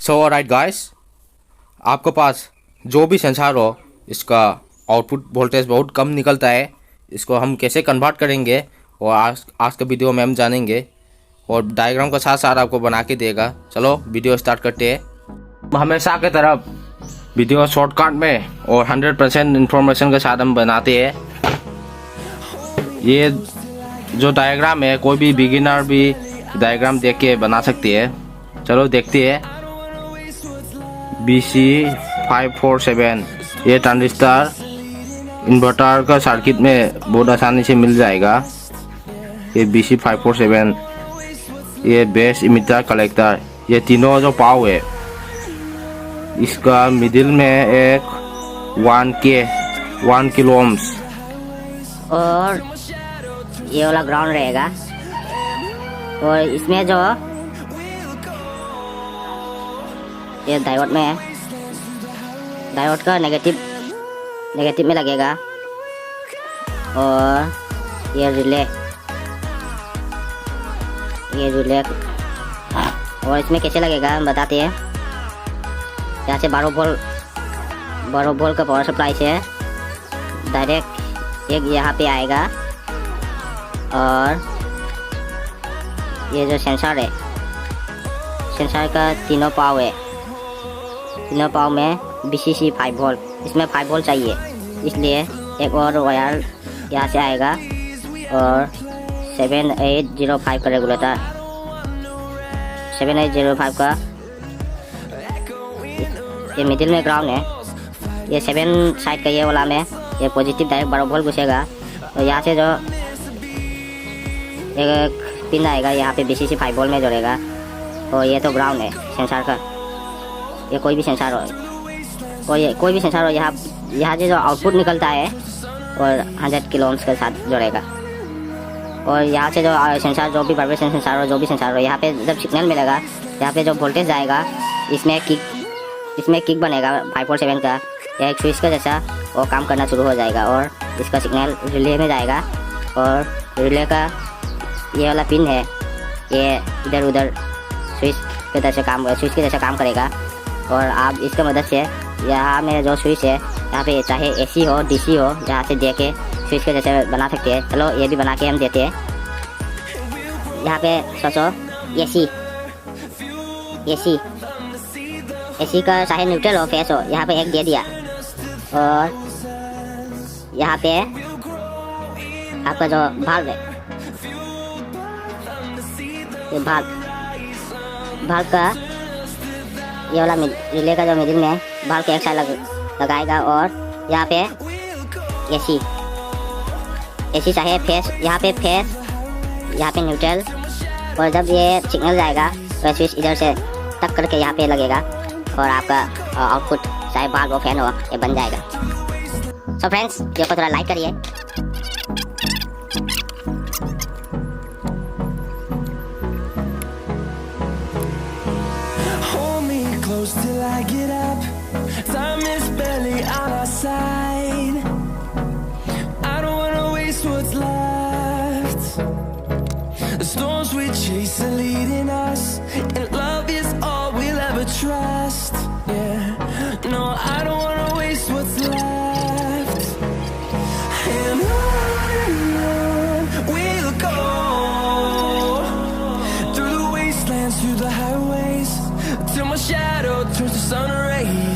So alright guys, आपके पास जो भी सेंसर हो, इसका आउटपुट वोल्टेज बहुत कम निकलता है। इसको हम कैसे कन्वर्ट करेंगे और आज के वीडियो में हम जानेंगे, और डायग्राम के साथ साथ आपको बना के देगा। चलो वीडियो स्टार्ट करते हैं। हमेशा की तरफ वीडियो शॉर्टकट में और 100% इंफॉर्मेशन के साथ हम बनाते हैं। ये जो डायग्राम है, कोई भी बिगिनर भी डायग्राम देख के बना सकती है। चलो देखते हैं। BC547 ये ट्रांजिस्टर इन्वर्टर का सर्किट में बहुत आसानी से मिल जाएगा। ये BC547, ये बेस इमिटर कलेक्टर, ये तीनों जो पाव है, इसका मिडिल में एक 1 किलो ओम्स और ये वाला ग्राउंड रहेगा। और इसमें जो ये डायोड में है, डायोड का नेगेटिव में लगेगा। और ये रिले और इसमें कैसे लगेगा हम बताते हैं। यहाँ से 12 वोल्ट का पावर सप्लाई से डायरेक्ट एक यहाँ पे आएगा। और ये जो सेंसर है, सेंसर का तीनों पाव है। तीनों पाव में BCC 5 वोल्ट, इसमें 5 वोल्ट चाहिए, इसलिए एक और वायर यहाँ से आएगा। और 7805 का रेगुलेटर, 7805 का ये मिडिल में ग्राउंड है। ये 7 साइड का ये वाला में ये पॉजिटिव डायरेक्ट 12 वोल्ट घुसेगा। और यहाँ से जो एक पिन आएगा, यहाँ पे BCC 5 वोल्ट में जोड़ेगा। और ये तो ग्राउंड है सेंसर का। ये कोई भी सेंसर हो, कोई भी सेंसर हो, यहाँ से जो आउटपुट निकलता है और 100 किलो ओम्स के साथ जोड़ेगा। और यहाँ से जो सेंसर, जो भी वाइब्रेशन सेंसर हो, जो भी सेंसर हो, यहाँ पे जब सिग्नल मिलेगा, यहाँ पे जो वोल्टेज जाएगा, इसमें किक बनेगा 547 का। यह एक स्विच का जैसा वो काम करना शुरू हो जाएगा। और इसका सिग्नल रिले में जाएगा। और रिले का ये वाला पिन है, ये इधर उधर स्विच के जैसा काम करेगा। और आप इसका मदद से यहाँ में जो स्विच है, यहाँ पे चाहे AC हो DC हो, यहाँ से दे के स्विच के जैसे बना सकते हैं। चलो ये भी बना के हम देते हैं। यहाँ पे सोचो AC का चाहे न्यूट्रल हो, फेस हो, यहाँ पे एक दे दिया। और यहाँ पे आपका जो भाग है, ये भाग का ये वाला रिले का जो मिडिल में भाग के एक साइड लगाएगा। और यहाँ पे AC चाहे फेस, यहाँ पे फेस, यहाँ पे न्यूट्रल। और जब ये सिग्नल जाएगा तो स्विच इधर से टक करके यहाँ पे लगेगा और आपका आउटपुट चाहे बाल हो फैन हो, ये बन जाएगा। सो फ्रेंड्स, वीडियो को थोड़ा लाइक करिए। Till I get up, time is barely on our side. I don't wanna waste what's left. The storms we chase are leading us, and love is all we'll ever trust. Yeah, no, I don't wanna waste what's left. And on we'll go, through the wastelands, through the highways, till my shadow turns to sun rays.